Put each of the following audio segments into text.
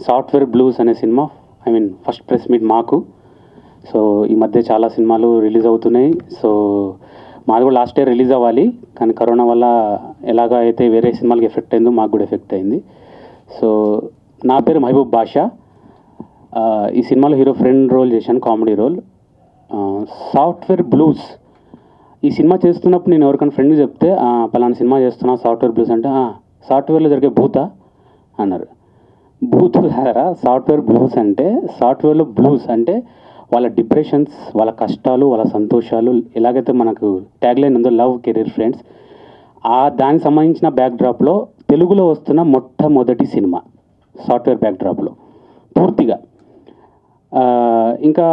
Software blues అనే cinema first press meet మాకు. So ఈ మధ్య చాలా సినిమాలు రిలీజ్ అవుతున్నాయి. సో మాది కూడా లాస్ట్ ఇయర్ రిలీజ్ అవ్వాలి, కానీ కరోనా వల్ల ఎలాగ అయితే వేరే సినిమాలకి ఎఫెక్ట్ అయిందో మాకు కూడా ఎఫెక్ట్ అయింది. సో నా పేరు మహబూబ్ బాషా. ఈ సినిమాలో హీరో ఫ్రెండ్ రోల్ చేశాను, కామెడీ రోల్. సాఫ్ట్వేర్ బ్లూస్ ఈ సినిమా చేస్తున్నప్పుడు నేను ఎవరికైనా ఫ్రెండ్కి చెప్తే పలానా సినిమా చేస్తున్నా సాఫ్ట్వేర్ బ్లూస్ అంటే సాఫ్ట్వేర్లో జరిగే భూత అన్నారు. బూత్ కాదరా, సాఫ్ట్వేర్ బ్లూస్ అంటే సాఫ్ట్వేర్లో బ్లూస్ అంటే వాళ్ళ డిప్రెషన్స్, వాళ్ళ కష్టాలు, వాళ్ళ సంతోషాలు, ఎలాగైతే మనకు ట్యాగ్లైన్ ఉందో లవ్ కెరీర్ ఫ్రెండ్స్, దానికి సంబంధించిన బ్యాక్డ్రాప్లో తెలుగులో వస్తున్న మొట్టమొదటి సినిమా సాఫ్ట్వేర్ బ్యాక్డ్రాప్లో పూర్తిగా. ఇంకా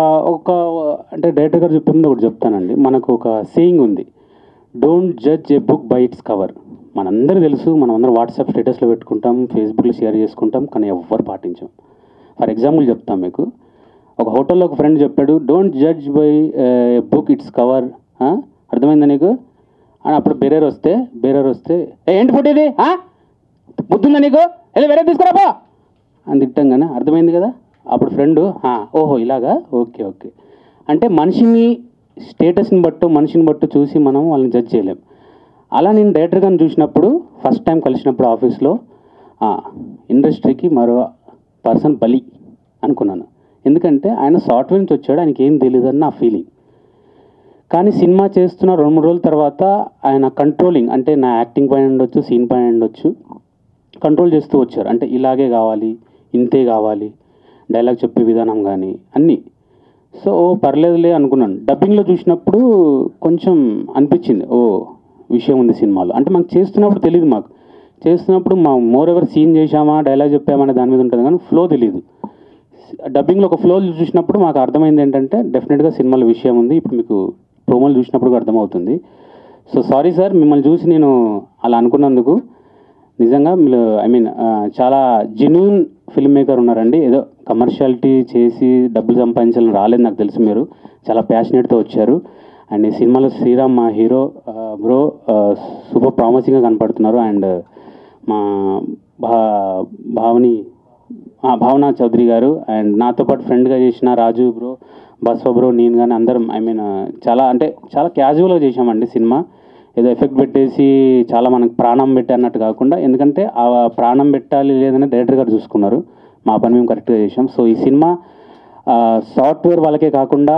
అంటే డైరెక్టర్ గారు చెప్పే ముందు ఒకటి చెప్తానండి. మనకు ఒక సేయింగ్ ఉంది, don't judge A book by its cover. మనందరూ తెలుసు, మనం అందరం వాట్సాప్ స్టేటస్లో పెట్టుకుంటాం, ఫేస్బుక్లో షేర్ చేసుకుంటాం, కానీ ఎవ్వరు పాటించాం. ఫర్ ఎగ్జాంపుల్ చెప్తాం మీకు. ఒక హోటల్లో ఒక ఫ్రెండ్ చెప్పాడు, don't judge by book its cover. అర్థమైందా నీకు అని. అప్పుడు బెరేర్ వస్తే ఏంటి ఫుడ్ ఇది, బుద్ధుందా నీకు, వెళ్ళి వేరే తీసుకురాపో అని తిట్టంగానే అర్థమైంది కదా. అప్పుడు ఫ్రెండ్ ఓహో ఇలాగా, ఓకే అంటే మనిషిని స్టేటస్ని బట్టు మనిషిని బట్టు చూసి మనం వాళ్ళని జడ్జ్ చేయలేం. అలా నేను డైరెక్టర్ గారిని చూసినప్పుడు ఫస్ట్ టైం కలిసినప్పుడు ఆఫీస్లో ఇండస్ట్రీకి మరో పర్సన్ బలి అనుకున్నాను. ఎందుకంటే ఆయన సాఫ్ట్వేర్ నుంచి వచ్చాడు, ఆయనకి ఏం తెలియదని నా ఫీలింగ్. కానీ సినిమా చేస్తున్న 2-3 రోజుల తర్వాత ఆయన కంట్రోలింగ్, అంటే నా యాక్టింగ్ పైన ఉండొచ్చు, సీన్ పైన ఉండొచ్చు, కంట్రోల్ చేస్తూ వచ్చారు. అంటే ఇలాగే కావాలి, ఇంతే కావాలి, డైలాగ్ చెప్పే విధానం కానీ అన్నీ. సో పర్లేదులే అనుకున్నాను. డబ్బింగ్లో చూసినప్పుడు కొంచెం అనిపించింది, విషయం ఉంది సినిమాలో. అంటే మాకు చేస్తున్నప్పుడు తెలియదు, మాకు చేస్తున్నప్పుడు మోర్ ఎవర్ సీన్ చేశామా, డైలాగ్ చెప్పామనే దాని మీద ఉంటుంది, కానీ ఫ్లో తెలియదు. డబ్బింగ్లో ఒక ఫ్లో చూసినప్పుడు మాకు అర్థమైంది ఏంటంటే డెఫినెట్గా సినిమాలో విషయం ఉంది. ఇప్పుడు మీకు ప్రోమోలు చూసినప్పుడు కూడా అర్థమవుతుంది. సో సారీ సార్, మిమ్మల్ని చూసి నేను అలా అనుకున్నందుకు. నిజంగా మీరు చాలా జెన్యూన్ ఫిల్మ్ మేకర్ ఉన్నారండి. ఏదో కమర్షియాలిటీ చేసి డబ్బులు సంపాదించాలని రాలేదు, నాకు తెలుసు. మీరు చాలా ప్యాషనేట్తో వచ్చారు. అండ్ ఈ సినిమాలో శ్రీరామ్ మా హీరో బ్రో సూపర్ ప్రామిసింగ్గా కనపడుతున్నారు. అండ్ మా భావన చౌదరి గారు, అండ్ నాతో పాటు ఫ్రెండ్గా చేసిన రాజు బ్రో, బస్వ బ్రో, నేను కానీ అందరం చాలా క్యాజువల్గా చేసామండి సినిమా. ఏదో ఎఫెక్ట్ పెట్టేసి చాలా మనకు ప్రాణం పెట్టి అన్నట్టు కాకుండా, ఎందుకంటే ఆ ప్రాణం పెట్టాలి లేదని డైరెక్టర్ గారు చూసుకున్నారు, మా పని మేము కరెక్ట్గా చేసాం. సో ఈ సినిమా సాఫ్ట్వేర్ వాళ్ళకే కాకుండా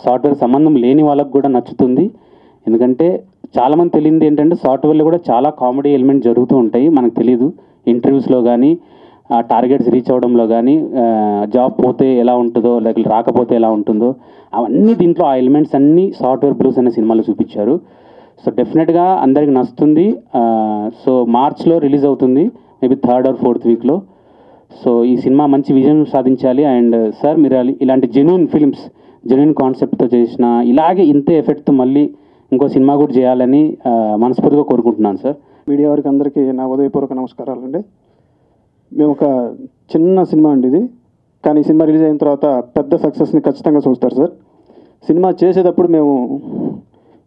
సాఫ్ట్వేర్ సంబంధం లేని వాళ్ళకు కూడా నచ్చుతుంది. ఎందుకంటే చాలామంది తెలియదు ఏంటంటే సాఫ్ట్వేర్లో కూడా చాలా కామెడీ ఎలిమెంట్ జరుగుతూ ఉంటాయి, మనకు తెలీదు. ఇంటర్వ్యూస్లో కానీ, టార్గెట్స్ రీచ్ అవ్వడంలో కానీ, జాబ్ పోతే ఎలా ఉంటుందో, లేకపోతే రాకపోతే ఎలా ఉంటుందో, అవన్నీ దీంట్లో ఆ ఎలిమెంట్స్ అన్నీ సాఫ్ట్వేర్ బ్లూస్ అనే సినిమాలో చూపించారు. సో డెఫినెట్గా అందరికి నచ్చుతుంది. సో మార్చ్లో రిలీజ్ అవుతుంది, మేబీ 3rd or 4th వీక్లో. సో ఈ సినిమా మంచి విజయం సాధించాలి. అండ్ సార్ మీరు ఇలాంటి జెన్యూన్ ఫిల్మ్స్, జెన్యూన్ కాన్సెప్ట్తో చేసిన ఇలాగే ఇంతే ఎఫెక్ట్తో మళ్ళీ ఇంకో సినిమా కూడా చేయాలని మనస్ఫూర్తిగా కోరుకుంటున్నాను సార్. మీడియా వారికి అందరికీ నా ఉదయపూర్వక నమస్కారాలండి. మేము ఒక చిన్న సినిమా అండి ఇది, కానీ ఈ సినిమా రిలీజ్ అయిన తర్వాత పెద్ద సక్సెస్ని ఖచ్చితంగా చూస్తారు సార్. సినిమా చేసేటప్పుడు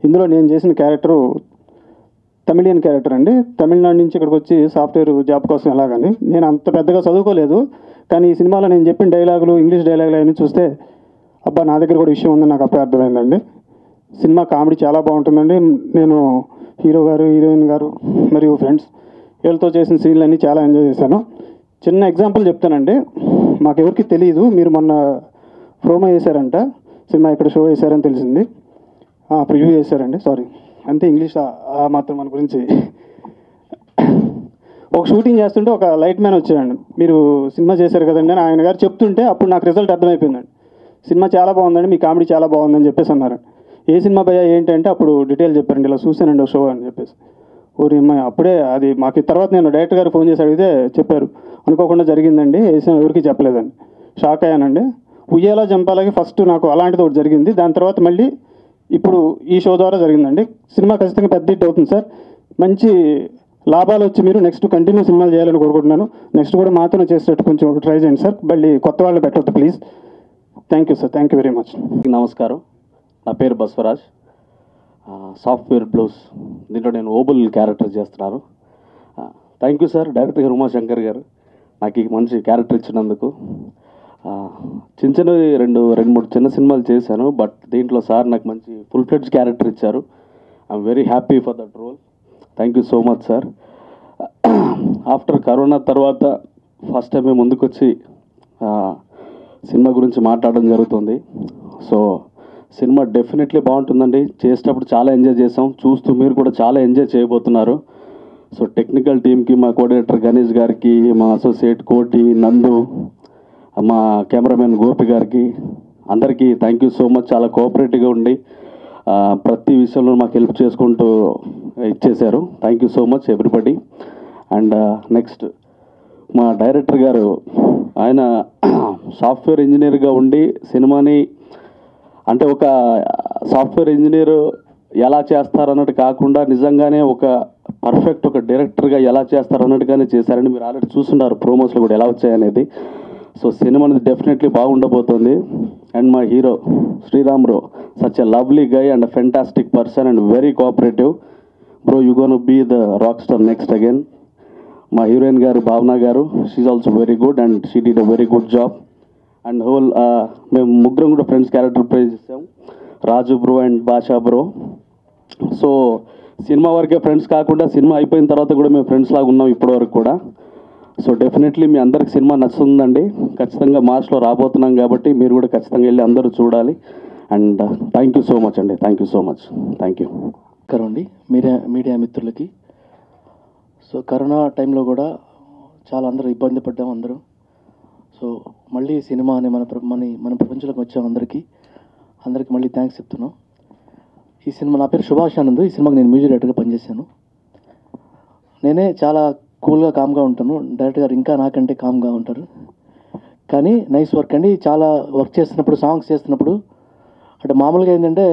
ఇందులో నేను చేసిన క్యారెక్టరు తమిళియన్ క్యారెక్టర్ అండి. తమిళనాడు నుంచి ఇక్కడికి వచ్చి సాఫ్ట్వేర్ జాబ్ కోసం ఎలాగని, నేను అంత పెద్దగా చదువుకోలేదు, కానీ ఈ సినిమాలో నేను చెప్పిన డైలాగులు, ఇంగ్లీష్ డైలాగులు అవన్నీ చూస్తే అబ్బా నా దగ్గర కూడా విషయం ఉందని నాకు అప్పుడే అర్థమైందండి. సినిమా కామెడీ చాలా బాగుంటుందండి. నేను హీరో గారు, హీరోయిన్ గారు మరియు ఫ్రెండ్స్ వీళ్ళతో చేసిన సీన్లు అన్నీ చాలా ఎంజాయ్ చేశాను. చిన్న ఎగ్జాంపుల్ చెప్తానండి. మాకెవరికి తెలియదు, మీరు మొన్న ప్రోమో చేశారంట, సినిమా ఇక్కడ షో చేశారని తెలిసింది. ప్రివ్యూ చేశారండి, సారీ అంతే, ఇంగ్లీష్ మాత్రం మన గురించి. ఒక షూటింగ్ చేస్తుంటే ఒక లైట్ మ్యాన్ వచ్చాడండి, మీరు సినిమా చేశారు కదండి అని ఆయన గారు చెప్తుంటే అప్పుడు నాకు రిజల్ట్ అర్థమైపోయిందండి. సినిమా చాలా బాగుందండి, మీ కామెడీ చాలా బాగుందని చెప్పేసి అన్నారు. ఏ సినిమా భయ్యా ఏంటంటే అప్పుడు డీటెయిల్ చెప్పారండి, ఇలా చూశానండి ఒక షో అని చెప్పేసి. ఊరి అమ్మాయి అప్పుడే అది మాకు తర్వాత నేను డైరెక్టర్ గారు ఫోన్ చేసి అడిగితే చెప్పారు, అనుకోకుండా జరిగిందండి, ఏ సినిమా ఎవరికి చెప్పలేదండి. షాక్ అయ్యానండి. ఉయ్యాలా జంపాలకి ఫస్ట్ నాకు అలాంటిది ఒకటి జరిగింది, దాని తర్వాత మళ్ళీ ఇప్పుడు ఈ షో ద్వారా జరిగిందండి. సినిమా ఖచ్చితంగా పెద్ద హిట్ అవుతుంది సార్. మంచి లాభాలు వచ్చి మీరు నెక్స్ట్ కంటిన్యూ సినిమాలు చేయాలని కోరుకుంటున్నాను. నెక్స్ట్ కూడా మాతోనే చేసేటట్టు కొంచెం ట్రై చేయండి సార్. మళ్ళీ కొత్త వాళ్ళు పెట్టవద్దు please. Thank you sir, thank you very much. నమస్కారం, నా పేరు బస్వరాజ్. సాఫ్ట్వేర్ బ్లూస్ దీంట్లో నేను ఓబుల్ క్యారెక్టర్ చేస్తున్నాను. థ్యాంక్ యూ సార్, డైరెక్టర్ గారు ఉమాశంకర్ గారు నాకు ఈ మంచి క్యారెక్టర్ ఇచ్చినందుకు. రెండు మూడు చిన్న సినిమాలు చేశాను, బట్ దీంట్లో సార్ నాకు మంచి ఫుల్ ఫ్లెడ్జ్ క్యారెక్టర్ ఇచ్చారు. I'm very happy for that role. Thank you so much sir. After corona తర్వాత ఫస్ట్ టైం మేము ముందుకు వచ్చి సినిమా గురించి మాట్లాడడం జరుగుతుంది. సో సినిమా డెఫినెట్లీ బాగుంటుందండి. చేసేటప్పుడు చాలా ఎంజాయ్ చేసాం, చూస్తూ మీరు కూడా చాలా ఎంజాయ్ చేయబోతున్నారు. సో టెక్నికల్ టీమ్కి, మా కోఆర్డినేటర్ గణేష్ గారికి, మా అసోసియేట్ కోటి నందు, మా కెమెరామెన్ గోపి గారికి, అందరికీ థ్యాంక్ యూ సో మచ్. చాలా కోఆపరేటివ్గా ఉండి ప్రతి విషయంలో మాకు హెల్ప్ చేసుకుంటూ ఇచ్చేశారు. Thank you so much everybody. And next మా డైరెక్టర్ గారు, ఆయన సాఫ్ట్వేర్ ఇంజనీర్గా ఉండి సినిమాని, అంటే ఒక సాఫ్ట్వేర్ ఇంజనీర్ ఎలా చేస్తారన్నట్టు కాకుండా నిజంగానే ఒక పర్ఫెక్ట్ ఒక డైరెక్టర్గా ఎలా చేస్తారన్నట్టుగానే చేశారని మీరు ఆల్రెడీ చూస్తున్నారు ప్రోమోస్లో కూడా ఎలా వచ్చాయనేది. సో సినిమా అనేది డెఫినెట్లీ బాగుండబోతుంది. అండ్ మా hero Sriramrao, such a lovely guy and a fantastic person and very cooperative. Bro you gonna be the rock star next again. మా హీరోయిన్ గారు భావన గారు, she also very good and she did a very good job. And whole మేము ముగ్గురం కూడా friends character play చేసాం, Raju bro and Basha bro. So cinema వరకే friends కాకుండా cinema అయిపోయిన తర్వాత కూడా మేము ఫ్రెండ్స్ లాగా ఉన్నాం ఇప్పటివరకు కూడా. సో డెఫినెట్లీ మీ అందరికి సినిమా నచ్చుతుందండి. ఖచ్చితంగా మార్చ్లో రాబోతున్నాం కాబట్టి మీరు కూడా ఖచ్చితంగా వెళ్ళి అందరూ చూడాలి. And thank you so much అండి, thank you so much, thank you. అండి మీడియా మిత్రులకి, సో కరోనా టైంలో కూడా చాలా అందరూ ఇబ్బంది పడ్డాం అందరూ. సో మళ్ళీ సినిమా అని మన ప్రపంచంలోకి వచ్చాం. అందరికీ మళ్ళీ థ్యాంక్స్ చెప్తున్నాం. ఈ సినిమా, నా పేరు సుభాష్ ఆనంద్. ఈ సినిమాకి నేను మ్యూజిక్ డైరెక్టర్గా పనిచేశాను. నేనే చాలా కూల్గా కామ్గా ఉంటాను, డైరెక్టర్ గారు ఇంకా నాకంటే కామ్గా ఉంటారు. కానీ నైస్ వర్క్ అండి. చాలా వర్క్ చేస్తున్నప్పుడు, సాంగ్స్ చేస్తున్నప్పుడు, అంటే మామూలుగా ఏంటంటే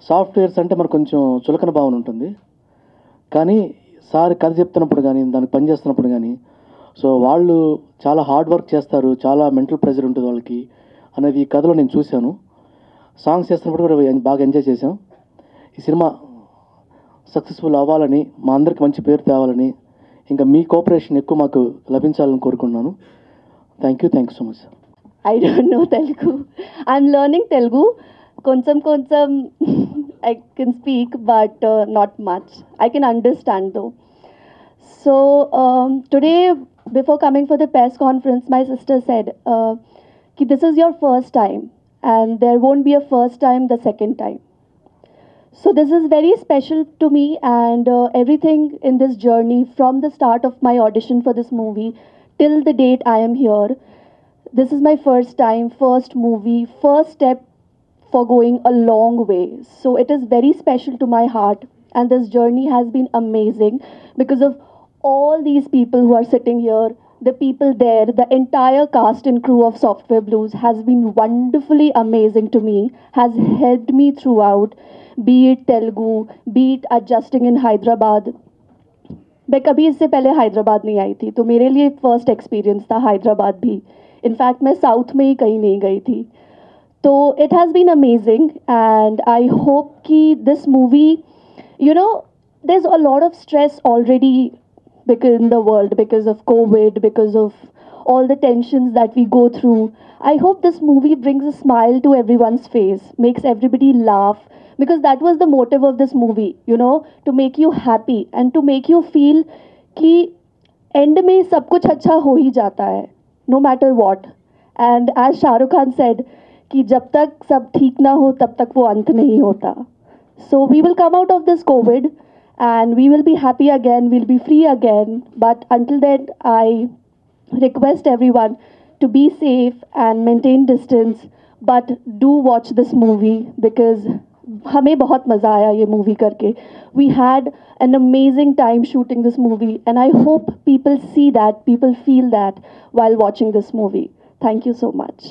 సాఫ్ట్వేర్స్ అంటే మనకు కొంచెం చులకన భావన ఉంటుంది. కానీ సార్ కథ చెప్తున్నప్పుడు కానీ, దానికి పని చేస్తున్నప్పుడు కానీ, సో వాళ్ళు చాలా హార్డ్ వర్క్ చేస్తారు, చాలా మెంటల్ ప్రెషర్ ఉంటుంది వాళ్ళకి అనేది ఈ కథలో నేను చూశాను. సాంగ్స్ చేస్తున్నప్పుడు కూడా బాగా ఎంజాయ్ చేశాం. ఈ సినిమా సక్సెస్ఫుల్ అవ్వాలని, మా అందరికి మంచి పేరు తేవాలని, ఇంకా మీ కోఆపరేషన్ ఎక్కువ మాకు లభించాలని కోరుకుంటున్నాను. Thank you so much sir. I don't know Telugu. I'm learning Telugu. Koncham I can speak, but not much. I can understand though. So today, before coming for the press conference, my sister said, this is your first time, and there won't be a first time the second time. So this is very special to me, and everything in this journey, from the start of my audition for this movie till the date I am here, this is my first time, first movie, first step for going a long way. So it is very special to my heart, and this journey has been amazing because of all these people who are sitting here, the people there, the entire cast and crew of Software Blues has been wonderfully amazing to me, has helped me throughout, be it Telugu, be it adjusting in Hyderabad. मैं कभी इससे पहले हैदराबाद नहीं आई थी, तो मेरे लिए first experience था हैदराबाद भी. इनफैक्ट मैं साउथ में ही कहीं नहीं गई थी. तो it has been amazing, and I hope कि this movie, you know, there's a lot of stress already because in the world, because of COVID, because of all the tensions that we go through. I hope this movie brings a smile to everyone's face, makes everybody laugh, because that was the motive of this movie, you know, to make you happy and to make you feel कि end में सब कुछ अच्छा हो ही जाता है, no matter what. And as Shahrukh Khan said कि जब तक सब ठीक ना हो तब तक वो अंत नहीं होता. So we will come out of this COVID and we will be happy again, we'll be free again. But until then, I request everyone to be safe and maintain distance. But do watch this movie because हमें बहुत मज़ा आया ये movie करके. We had an amazing time shooting this movie, and I hope people see that, people feel that while watching this movie. Thank you so much.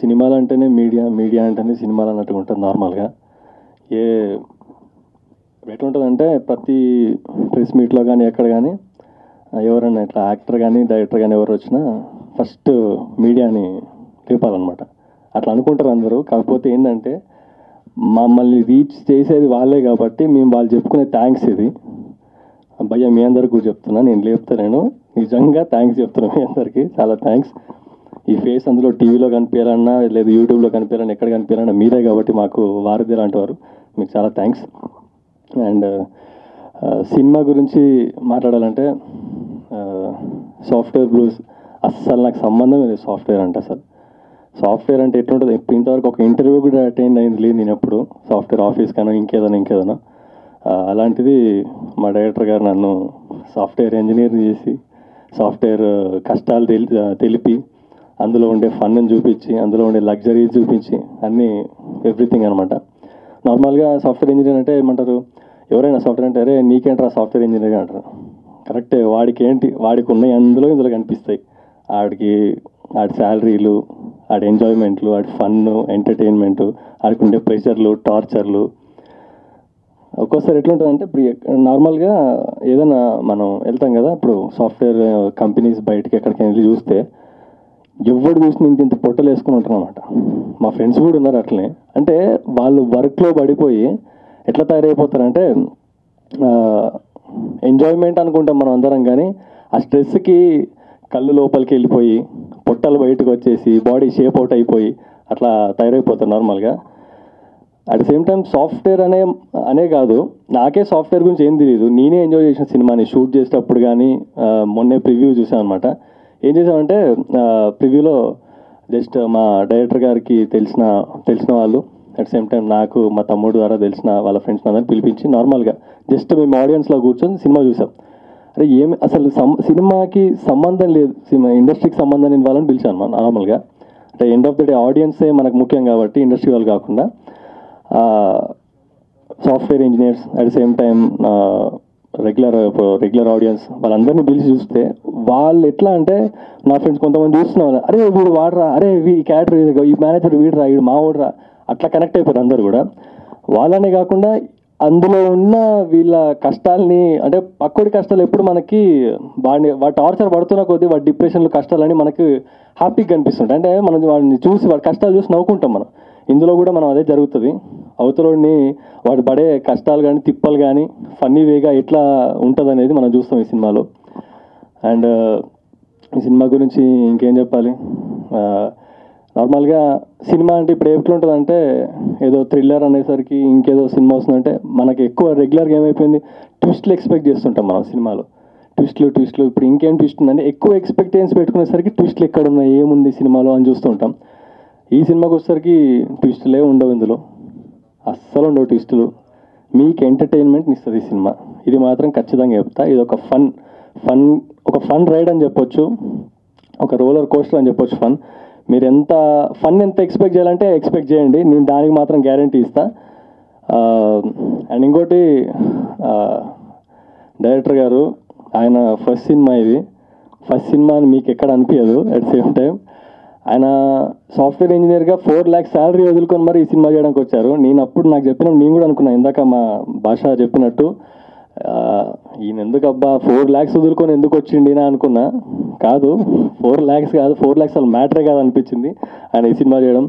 సినిమాలు అంటేనే media అంటేనే సినిమాలు అన్నట్టుగా ఉంటుంది నార్మల్గా. ఎట్లుంటుందంటే ప్రతి ప్రెస్ మీట్లో కానీ ఎక్కడ కానీ ఎవరైనా ఇట్లా యాక్టర్ కానీ డైరెక్టర్ కానీ ఎవరు వచ్చినా ఫస్ట్ మీడియాని లేపాలన్నమాట. అట్లా అనుకుంటారు అందరూ. కాకపోతే ఏంటంటే మమ్మల్ని రీచ్ చేసేది వాళ్ళే కాబట్టి మేము వాళ్ళు చెప్పుకునే థ్యాంక్స్ ఇది. భయ్య మీ అందరికి కూడా చెప్తున్నా, నేను లేపుతాను, నిజంగా థ్యాంక్స్ చెప్తున్నాను మీ అందరికీ, చాలా థ్యాంక్స్. ఈ ఫేస్ అందులో టీవీలో కనిపించాలన్నా లేదా యూట్యూబ్లో కనిపించాలన్నా ఎక్కడ కనిపించాలన్నా మీరే కాబట్టి మాకు వారధి లాంటి వారు, మీకు చాలా థ్యాంక్స్. అండ్ సినిమా గురించి మాట్లాడాలంటే సాఫ్ట్వేర్ బ్లూస్ అస్సలు నాకు సంబంధం లేదు. సాఫ్ట్వేర్ అంటే అసలు సాఫ్ట్వేర్ అంటే ఎట్లుంటుంది, ఇంతవరకు ఒక ఇంటర్వ్యూ కూడా అటెండ్ అయింది లేదు నేను ఎప్పుడు, సాఫ్ట్వేర్ ఆఫీస్ కానీ ఇంకేదైనా. అలాంటిది మా డైరెక్టర్ గారు నన్ను సాఫ్ట్వేర్ ఇంజనీర్ చేసి సాఫ్ట్వేర్ కష్టాలు తెలిపి అందులో ఉండే ఫన్ని చూపించి అందులో ఉండే లగ్జరీ చూపించి అన్నీ ఎవ్రీథింగ్ అనమాట. నార్మల్గా సాఫ్ట్వేర్ ఇంజనీర్ అంటే ఏమంటారు, ఎవరైనా సాఫ్ట్వేర్ అంటే అరే నీకేంట్రా సాఫ్ట్వేర్ ఇంజనీర్ అంటారు. కరెక్టే, వాడికి ఏంటి వాడికి ఉన్నాయి అందులో ఇందులో కనిపిస్తాయి. ఆడికి ఆడి శాలరీలు, ఆడి ఎంజాయ్మెంట్లు, ఆడి ఫన్ను, ఎంటర్టైన్మెంటు, ఆడికి ఉండే ప్రెషర్లు, టార్చర్లు. ఒక్కోసారి ఎట్లుంటుందంటే ఇప్పుడు నార్మల్గా ఏదైనా మనం వెళ్తాం కదా, ఇప్పుడు సాఫ్ట్వేర్ కంపెనీస్ బయటకి ఎక్కడికి వెళ్ళి చూస్తే ఎవడు చూసి ఇంత పొట్టలు వేసుకుని ఉంటారు అనమాట. మా ఫ్రెండ్స్ కూడా ఉన్నారు అట్లనే. అంటే వాళ్ళు వర్క్లో పడిపోయి ఎట్లా తయారైపోతారంటే ఎంజాయ్మెంట్ అనుకుంటాం మనం అందరం, కానీ ఆ స్ట్రెస్కి కళ్ళు లోపలికి వెళ్ళిపోయి పొట్టలు బయటకు వచ్చేసి బాడీ షేప్ అవుట్ అయిపోయి అట్లా తయారైపోతారు నార్మల్గా. At the same time software అనే కాదు, నాకే సాఫ్ట్వేర్ గురించి ఏం తెలియదు. నేనే ఎంజాయ్ చేసిన సినిమాని షూట్ చేసేటప్పుడు కానీ మొన్నే ప్రివ్యూ చూసాను అనమాట. ఏం చేసామంటే ప్రివ్యూలో జస్ట్ మా డైరెక్టర్ గారికి తెలిసిన వాళ్ళు, అట్ సేమ్ టైం నాకు మా తమ్ముడు ద్వారా తెలిసిన వాళ్ళ ఫ్రెండ్స్ అందరిని పిలిపించి నార్మల్గా జస్ట్ మేము ఆడియన్స్లో కూర్చొని సినిమా చూసాం. అరే ఏమి అసలు సినిమాకి సంబంధం లేదు, ఇండస్ట్రీకి సంబంధం లేని వాళ్ళని పిలిచాను నార్మల్గా. అంటే ఎండ్ ఆఫ్ ద డే ఆడియన్సే మనకు ముఖ్యం కాబట్టి ఇండస్ట్రీ వాళ్ళు కాకుండా software engineers at the same time regular audience వాళ్ళందరినీ పిలిచి చూస్తే వాళ్ళు ఎట్లా అంటే నా ఫ్రెండ్స్ కొంతమంది చూస్తున్నారు, అరే వీడు వాడరా, అరే ఈ క్యారెక్టర్ ఈ మేనేజర్ వీడురా, వీడు మా వాడరా, అట్లా కనెక్ట్ అయిపోయారు అందరు కూడా. వాళ్ళనే కాకుండా అందులో ఉన్న వీళ్ళ కష్టాలని, అంటే పక్కోడి కష్టాలు ఎప్పుడు మనకి వాడి టార్చర్ పడుతున్న కొద్దీ వాడి డిప్రెషన్లు కష్టాలని మనకు హ్యాపీగా కనిపిస్తుంటాయి. అంటే మనం వాడిని చూసి వాడి కష్టాలు చూసి నవ్వుకుంటాం మనం. ఇందులో కూడా మనం అదే జరుగుతుంది. అవతలోడిని వాడు పడే కష్టాలు కానీ తిప్పలు కానీ ఫన్నీ వేగా ఎట్లా ఉంటుంది అనేది మనం చూస్తాం ఈ సినిమాలో. అండ్ ఈ సినిమా గురించి ఇంకేం చెప్పాలి, నార్మల్గా సినిమా అంటే ఇప్పుడు ఎట్లుంటుందంటే ఏదో థ్రిల్లర్ అనేసరికి ఇంకేదో సినిమా వస్తుందంటే మనకి ఎక్కువ రెగ్యులర్గా ఏమైపోయింది, ట్విస్ట్లు ఎక్స్పెక్ట్ చేస్తుంటాం మనం సినిమాలో. ట్విస్ట్లు ఇప్పుడు ఇంకేం ట్విస్ట్ ఉందంటే ఎక్కువ ఎక్స్పెక్టేషన్స్ పెట్టుకునేసరికి ట్విస్ట్లు ఎక్కడ ఉన్నాయి, ఏముంది సినిమాలో అని చూస్తూ ఉంటాం. ఈ సినిమాకి వచ్చేసరికి ట్విస్టులే ఉండవు, ఇందులో అస్సలు ఉండవు ట్విస్టులు. మీకు ఎంటర్టైన్మెంట్ని ఇస్తుంది ఈ సినిమా, ఇది మాత్రం ఖచ్చితంగా చెప్తా. ఇది ఒక ఫన్ రైడ్ అని చెప్పొచ్చు, ఒక రోలర్ కోస్టర్ అని చెప్పొచ్చు. మీరు ఎంత ఎక్స్పెక్ట్ చేయాలంటే ఎక్స్పెక్ట్ చేయండి, నేను దానికి మాత్రం గ్యారంటీ ఇస్తా. అండ్ ఇంకోటి డైరెక్టర్ గారు ఆయన ఫస్ట్ సినిమా అని మీకు ఎక్కడ అనిపించదు. అట్ ద సేమ్ టైం ఆయన సాఫ్ట్వేర్ ఇంజనీర్గా 4 lakhs శాలరీ వదులుకొని మరి ఈ సినిమా చేయడానికి వచ్చారు. నాకు చెప్పినప్పుడు నేను కూడా అనుకున్నాను, ఇందాక మా భాష చెప్పినట్టు ఈయన ఎందుకు అబ్బా 4 lakhs వదులుకొని ఎందుకు వచ్చిండి అని అనుకున్నా. కాదు, 4 lakhs కాదు, 4 lakhs అసలు మ్యాటరే కాదు అనిపించింది ఆయన ఈ సినిమా చేయడం.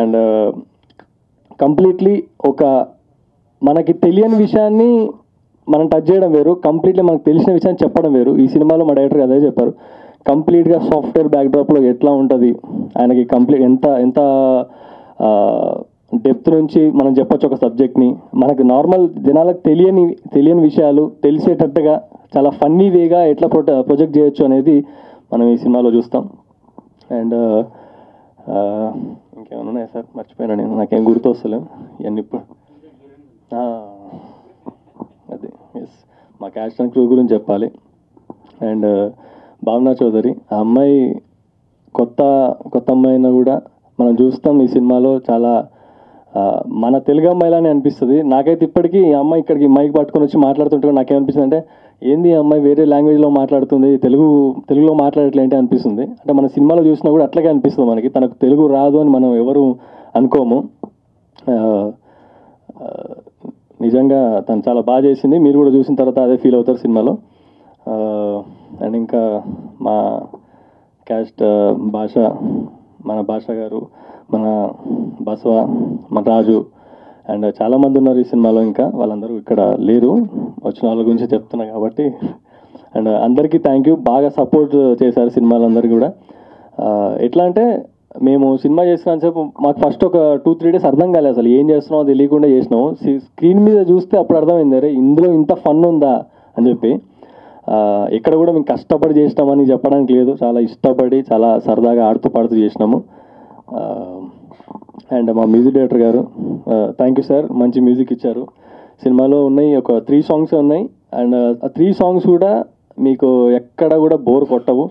అండ్ కంప్లీట్లీ ఒక మనకి తెలియని విషయాన్ని మనం టచ్ చేయడం వేరు, కంప్లీట్లీ మనకు తెలిసిన విషయాన్ని చెప్పడం వేరు. ఈ సినిమాలో మా డైరెక్టర్ అదే చెప్పారు, కంప్లీట్గా సాఫ్ట్వేర్ బ్యాక్డ్రాప్లో ఎట్లా ఉంటుంది ఆయనకి, ఎంత డెప్త్ నుంచి మనం చెప్పొచ్చు ఒక సబ్జెక్ట్ని. మనకు నార్మల్ జనాలకు తెలియని విషయాలు తెలిసేటట్టుగా చాలా ఫన్నీ వేగా ఎట్లా ప్రొజెక్ట్ చేయొచ్చు అనేది మనం ఈ సినిమాలో చూస్తాం. అండ్ ఇంకేమైనా ఉన్నాయా సార్, మర్చిపోయినా నేను, నాకేం గుర్తు వస్తలేవు ఇవన్నీ ఇప్పుడు. అదే మా క్యాస్ట్ అండ్ క్రూ గురించి చెప్పాలి. అండ్ భావనా చౌదరి, ఆ అమ్మాయి కొత్త అమ్మాయినా కూడా మనం చూస్తాం ఈ సినిమాలో. చాలా మన తెలుగు అమ్మాయిలానే అనిపిస్తుంది నాకైతే. ఇప్పటికీ ఈ అమ్మాయి ఇక్కడికి మైక్ పట్టుకొని వచ్చి మాట్లాడుతుంటే నాకేమనిపిస్తుంది అంటే, ఏంది అమ్మాయి వేరే లాంగ్వేజ్లో మాట్లాడుతుంది, తెలుగులో మాట్లాడట్లేంటి అనిపిస్తుంది. అంటే మన సినిమాలో చూసినా కూడా అట్లాగే అనిపిస్తుంది మనకి. తనకు తెలుగు రాదు అని మనం ఎవరు అనుకోము. నిజంగా తను చాలా బాగా చేసింది, మీరు కూడా చూసిన తర్వాత అదే ఫీల్ అవుతారు సినిమాలో. అండ్ ఇంకా మా క్యాస్ట్ భాష మన భాష గారు, మన బసవ, మన రాజు అండ్ చాలామంది ఉన్నారు ఈ సినిమాలో. ఇంకా వాళ్ళందరూ ఇక్కడ లేరు, వచ్చిన వాళ్ళ గురించి చెప్తున్నా కాబట్టి. అండ్ అందరికీ థ్యాంక్ యూ, బాగా సపోర్ట్ చేశారు సినిమాలందరూ కూడా. ఎట్లా అంటే మేము సినిమా చేసినంతసేపు మాకు ఫస్ట్ ఒక 2-3 డేస్ అర్థం కాలేదు, అసలు ఏం చేస్తున్నామో తెలియకుండా చేసినాము. స్క్రీన్ మీద చూస్తే అప్పుడు అర్థమైంది, అరే ఇందులో ఇంత ఫన్ ఉందా అని చెప్పి. ఎక్కడ కూడా మేము కష్టపడి చేసినామని చెప్పడానికి లేదు, చాలా ఇష్టపడి చాలా సరదాగా ఆడుతూ పాడుతూ చేసినాము. అండ్ మా మ్యూజిక్ డైరెక్టర్ గారు, థ్యాంక్ యూ సార్, మంచి మ్యూజిక్ ఇచ్చారు. సినిమాలో ఉన్నాయి ఒక 3 సాంగ్స్ ఉన్నాయి. అండ్ ఆ 3 సాంగ్స్ కూడా మీకు ఎక్కడ కూడా బోర్ కొట్టవు,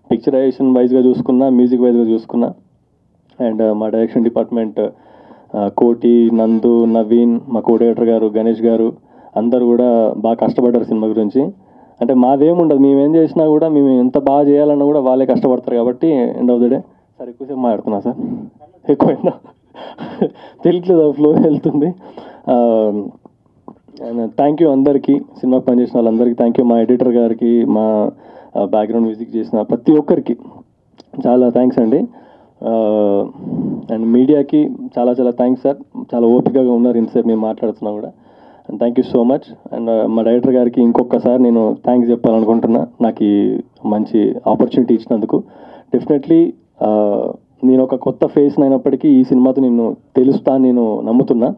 పిక్చరైజేషన్ వైజ్గా చూసుకున్నా, మ్యూజిక్ వైజ్గా చూసుకున్నా. అండ్ మా డైరెక్షన్ డిపార్ట్మెంట్ కోటి, నందు, నవీన్, మా కో డైరెక్టర్ గారు గణేష్ గారు అందరూ కూడా బాగా కష్టపడ్డారు సినిమా గురించి. అంటే మాదేముండదు, మేమేం చేసినా కూడా మేము ఎంత బాగా చేయాలన్నా కూడా వాళ్ళే కష్టపడతారు కాబట్టి. End of the day sir ఎక్కువసేపు మాట్లాడుతున్నా సార్, ఎక్కువైనా తెలియట్లేదు, ఫ్లో వెళ్తుంది. అండ్ థ్యాంక్ యూ అందరికీ, సినిమాకి పనిచేసిన వాళ్ళందరికీ థ్యాంక్ యూ. మా ఎడిటర్ గారికి, మా బ్యాక్గ్రౌండ్ మ్యూజిక్ చేసిన ప్రతి ఒక్కరికి చాలా థ్యాంక్స్ అండి. అండ్ మీడియాకి చాలా చాలా థ్యాంక్స్ సార్, చాలా ఓపికగా ఉన్నారు ఇంతసేపు మేము మాట్లాడుతున్నా కూడా. And thank you so much. And మా డైరెక్టర్ గారికి ఇంకొకసారి నేను థ్యాంక్స్ చెప్పాలనుకుంటున్నా, నాకు ఈ మంచి ఆపర్చునిటీ ఇచ్చినందుకు. డెఫినెట్లీ నేను ఒక కొత్త ఫేస్ అయినప్పటికీ ఈ సినిమాతో నేను తెలుస్తా, నేను నమ్ముతున్నా.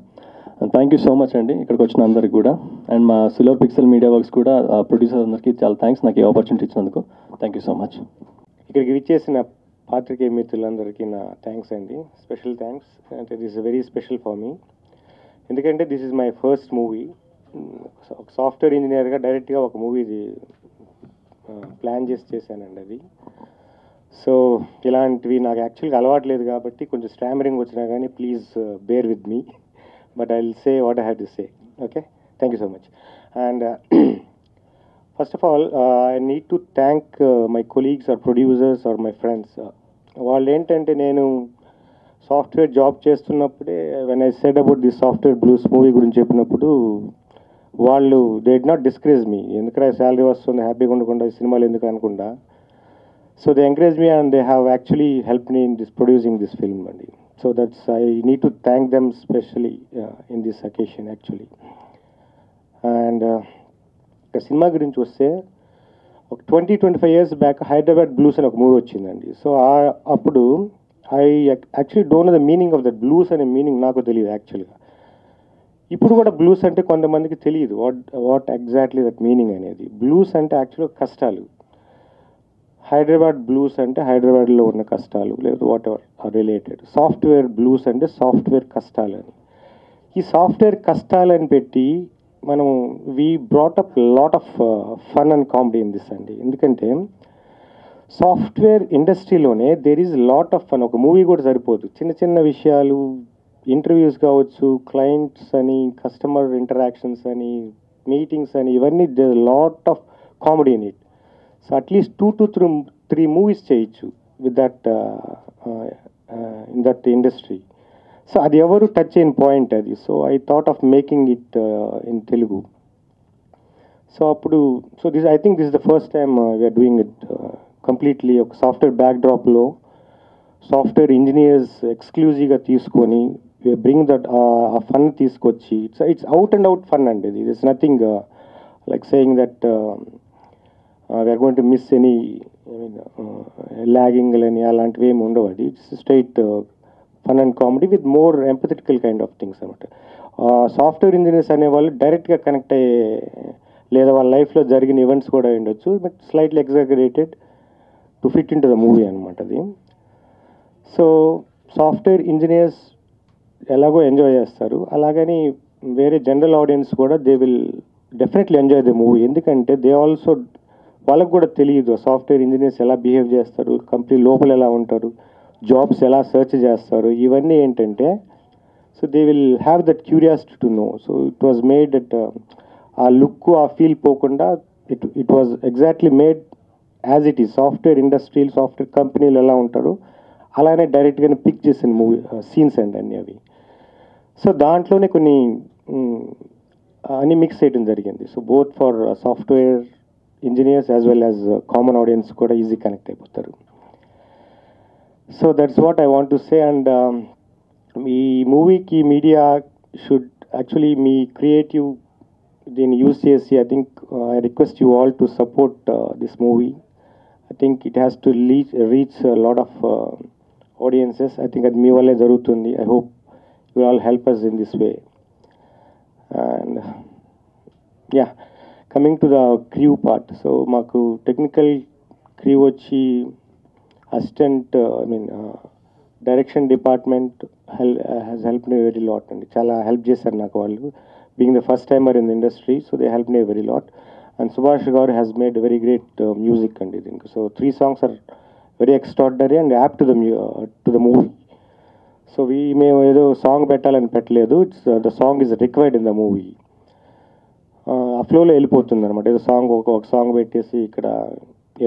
థ్యాంక్ యూ సో మచ్ అండి ఇక్కడికి వచ్చిన అందరికి కూడా. అండ్ మా సిల్వర్ పిక్సెల్ మీడియా వర్క్స్ కూడా ప్రొడ్యూసర్ అందరికీ చాలా థ్యాంక్స్ నాకు ఈ ఆపర్చునిటీ ఇచ్చినందుకు. Thank you so much. ఇక్కడికి విచ్చేసిన పాత్రికేయ మిత్రులందరికీ నా థ్యాంక్స్ అండి, స్పెషల్ థ్యాంక్స్. అంటే this is very special for me, ఎందుకంటే this is my first movie. ఒక సాఫ్ట్వేర్ ఇంజనీర్గా డైరెక్ట్గా ఒక మూవీ ప్లాన్ చేశానండి అది. సో ఇలాంటివి నాకు యాక్చువల్గా అలవాట్లేదు కాబట్టి కొంచెం స్టామరింగ్ వచ్చినా కానీ please bear with me, but I will say what I have to say. Okay, thank you so much. And first of all I need to thank my colleagues are producers are my friends. వాళ్ళు ఏంటంటే నేను software job చేస్తున్నప్పుడే when I said about the software blues movie గురించి చెప్పినప్పుడు వాళ్ళు they did not discourage me, ఎందుకంటే salary వస్తుంది హ్యాపీగా ఉండకుండా సినిమాలు ఎందుకు అనుకుంటా. So they encourage me and they have actually help me in this producing this film అండి. So that's I need to thank them specially in this occasion actually. And cinema గురించి వస్తే ఒక 20-25 years బ్యాక్ హైదరాబాద్ బ్లూస్ అని ఒక movie వచ్చిందండి. So అప్పుడు I actually don't know the meaning of that blues అనే meaning నాకు తెలియదు యాక్చువల్గా. ఇప్పుడు కూడా బ్లూస్ అంటే కొంతమందికి తెలియదు వాట్ ఎగ్జాక్ట్లీ దట్ మీనింగ్ అనేది. బ్లూస్ అంటే యాక్చువల్గా కష్టాలు, హైదరాబాద్ బ్లూస్ అంటే హైదరాబాద్లో ఉన్న కష్టాలు లేదా whatever are related. Software blues అంటే సాఫ్ట్వేర్ కష్టాలు అని. ఈ సాఫ్ట్వేర్ కష్టాలని పెట్టి మనం we brought up lot of fun and comedy in this అండి. ఎందుకంటే సాఫ్ట్వేర్ ఇండస్ట్రీలోనే there is lot of fun. ఒక మూవీ కూడా సరిపోదు, చిన్న చిన్న విషయాలు, ఇంటర్వ్యూస్ కావచ్చు, క్లయింట్స్ అని, కస్టమర్ ఇంటరాక్షన్స్ అని, మీటింగ్స్ అని, ఇవన్నీ there lot of comedy in it. So at least 2 to 3 movies చేయొచ్చు with that in that industry. So అది ఎవరు టచ్ అయిన పాయింట్ అది. So I thought of making it in Telugu. So అప్పుడు I think this is the first time we are doing it completely ఒక software బ్యాక్డ్రాప్లో software engineers ఎక్స్క్లూజివ్గా తీసుకొని బ్రింగ్ దట్ ఆ ఫన్ తీసుకొచ్చి it's out and out fun అండి. ఇది it's nothing like saying that we are going to miss any lagging అని అలాంటివి ఏమి ఉండవు. అది it's straight fun and comedy with more empathetical kind of things అనమాట. సాఫ్ట్వేర్ ఇంజనీర్స్ అనేవాళ్ళు డైరెక్ట్గా కనెక్ట్ అయ్యే లేదా వాళ్ళ లైఫ్లో జరిగిన ఈవెంట్స్ కూడా ఉండొచ్చు, but slightly exaggerated to fit in to the movie అనమాట అది. సో సాఫ్ట్వేర్ ఇంజనీర్స్ ఎలాగో ఎంజాయ్ చేస్తారు, అలాగని వేరే జనరల్ ఆడియన్స్ కూడా they will definitely enjoy the movie. ఎందుకంటే దే ఆల్సో వాళ్ళకు కూడా తెలియదు సాఫ్ట్వేర్ ఇంజనీర్స్ ఎలా బిహేవ్ చేస్తారు, కంపెనీ లోపల ఎలా ఉంటారు, జాబ్స్ ఎలా సెర్చ్ చేస్తారు, ఇవన్నీ ఏంటంటే so they will have that curiosity to know. So it was made that ఆ లుక్ ఆ ఫీల్ పోకుండా it was exactly made as it is. Software ఇండస్ట్రీలు సాఫ్ట్వేర్ కంపెనీలు ఎలా ఉంటారు అలానే డైరెక్ట్గానే పిక్ చేసిన మూవీ సీన్స్ అండి అన్నీ అవి. సో దాంట్లోనే కొన్ని అన్ని మిక్స్ చేయడం జరిగింది. So both for software engineers as well as common audience కూడా ఈజీ కనెక్ట్ అయిపోతారు. So that's what I want to say. And ఈ మూవీకి media should actually me creative దీన్ని యూజ్ చేసి I think I request you all to support this movie. I think it has to reach lot of audiences. I think అది మీ వల్లే జరుగుతుంది. I hope you all help us in this way. And yeah, coming to the crew part. So మాకు technical crew వచ్చి assistant direction department has help me very lot అండి. చాలా help చేశారు నాకు వాళ్ళు, being the first timer in the industry. So they help me very lot. And Subhash గారు has made very great music అండి దీనికి. So 3 songs are very extraordinary and apt to the movie. So మేము ఏదో song పెట్టాలని పెట్టలేదు. It's the song is required in the movie. ఆ ఫ్లోలో వెళ్ళిపోతుంది అనమాట. ఏదో సాంగ్ ఒక సాంగ్ పెట్టేసి ఇక్కడ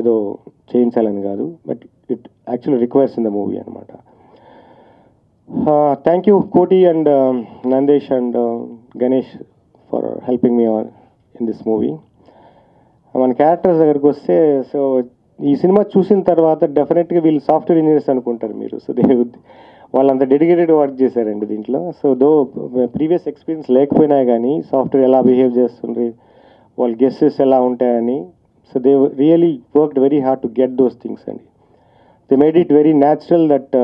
ఏదో చేయించాలని కాదు, but it actually requires in the movie అనమాట. Thank you Koti and Nandesh and Ganesh for helping me in this movie. మన క్యారెక్టర్స్ దగ్గరికి వస్తే, సో ఈ సినిమా చూసిన తర్వాత డెఫినెట్గా వీళ్ళు సాఫ్ట్వేర్ ఇంజనీర్స్ అనుకుంటారు మీరు. సో వాళ్ళంత డెడికేటెడ్ వర్క్ చేశారండి దీంట్లో. సో దో ప్రీవియస్ ఎక్స్పీరియన్స్ లేకపోయినా కానీ సాఫ్ట్వేర్ ఎలా బిహేవ్ చేస్తుంది, వాళ్ళ గెస్సెస్ ఎలా ఉంటాయని, so they really worked very hard to get those things అండి. They made it very natural that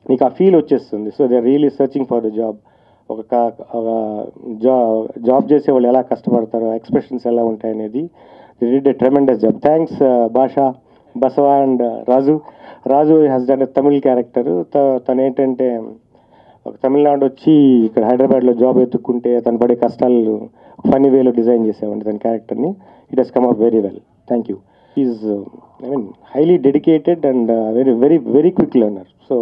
నీకు ఆ ఫీల్ వచ్చేస్తుంది. So they are really searching for the job. ఒక జాబ్ చేసే వాళ్ళు ఎలా కష్టపడతారో, ఎక్స్ప్రెషన్స్ ఎలా ఉంటాయనేది they did a tremendous job. Thanks Basha, Basava and Raju. Raju has done a Tamil character. తను ఏంటంటే ఒక తమిళనాడు వచ్చి ఇక్కడ హైదరాబాద్లో జాబ్ ఎత్తుక్కుంటే తను పడే కష్టాలు ఫన్నీ వేలో డిజైన్ చేసామండి తన క్యారెక్టర్ని. It has come up very well. Thank you. Is highly dedicated and very very very quick learner. So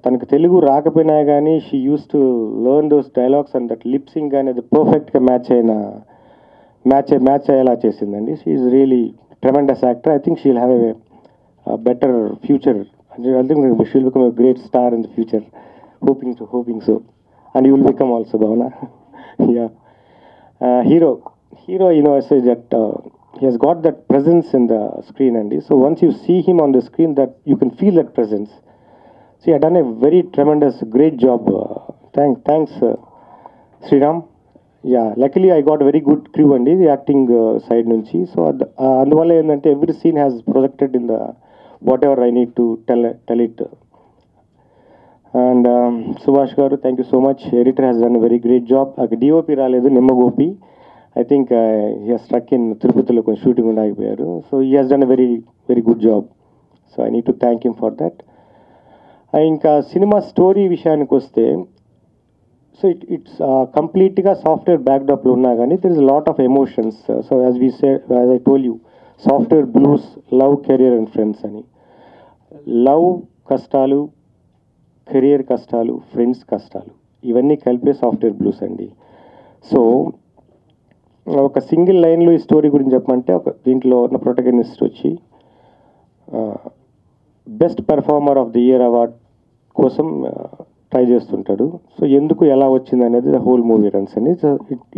తనకు తెలుగు రాకపోయినా కానీ she use to learn those dialogues and that lip sync కానీ అది పర్ఫెక్ట్గా మ్యాచ్ అయ్యేలా చేసిందండి. She is really tremendous actor. I think she will have a better future. I think she will become a great star in the future. Hoping so. And you will become also భావన. Yeah. Hero I say that he has got that presence in the screen అండి. So once you see him on the screen, that you can feel that presence. So he had done a very tremendous, great job. Thanks Sriram. Yeah, luckily I got a very good crew అండి the acting side నుంచి. So అందువల్ల ఏంటంటే every scene has projected in the whatever I need to tell it. And Subhash garu, thank you so much. Editor has done very great job. DOP రాలేదు, Nimmagopi. I think he has struck in తిరుపతిలో కొంచెం shooting ఉండాగిపోయారు. So he has done a very very good job. So I need to thank him for that. ఇంకా cinema story విషయానికి వస్తే, so it's కంప్లీట్గా software బ్యాక్డ్రాప్లో ఉన్నా కానీ there is lot of emotions. So as I told you, software blues, love, career and friends అని. Love కష్టాలు, career కష్టాలు, friends కష్టాలు, ఇవన్నీ కలిపే సాఫ్ట్వేర్ బ్లూస్ అండి. సో ఒక సింగిల్ లైన్లో ఈ స్టోరీ గురించి చెప్పమంటే, దీంట్లో ఉన్న ప్రొటగనిస్ట్ వచ్చి best performer of the year award కోసం ట్రై చేస్తుంటాడు. సో ఎందుకు ఎలా వచ్చింది అనేది ద హోల్ మూవీ రన్స్ అండి.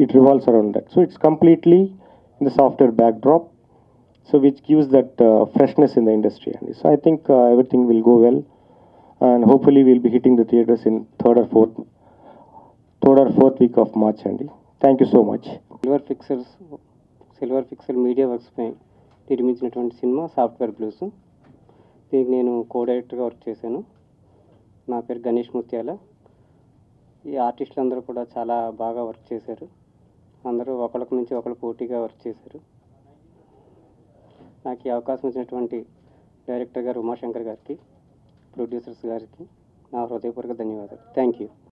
It revolves around that. So it's completely in the software backdrop, so which gives that freshness in the industry అండి. So I think everything will go well and hopefully we'll be hitting the theaters in third or fourth week of March అండి. Thank you so much. Silver pixel media works పై నిర్మించినటువంటి cinema software blues. దీనికి నేను కో డైరెక్టర్గా work చేశాను. నా పేరు గణేష్ ముత్యాల. ఈ ఆర్టిస్టులు అందరూ కూడా చాలా బాగా వర్క్ చేశారు. అందరూ ఒకరికి నుంచి ఒకరు పోటీగా వర్క్ చేశారు. నాకు ఈ అవకాశం ఇచ్చినటువంటి డైరెక్టర్ గారు ఉమాశంకర్ గారికి, ప్రొడ్యూసర్స్ గారికి నా హృదయపూర్వక ధన్యవాదాలు. Thank you.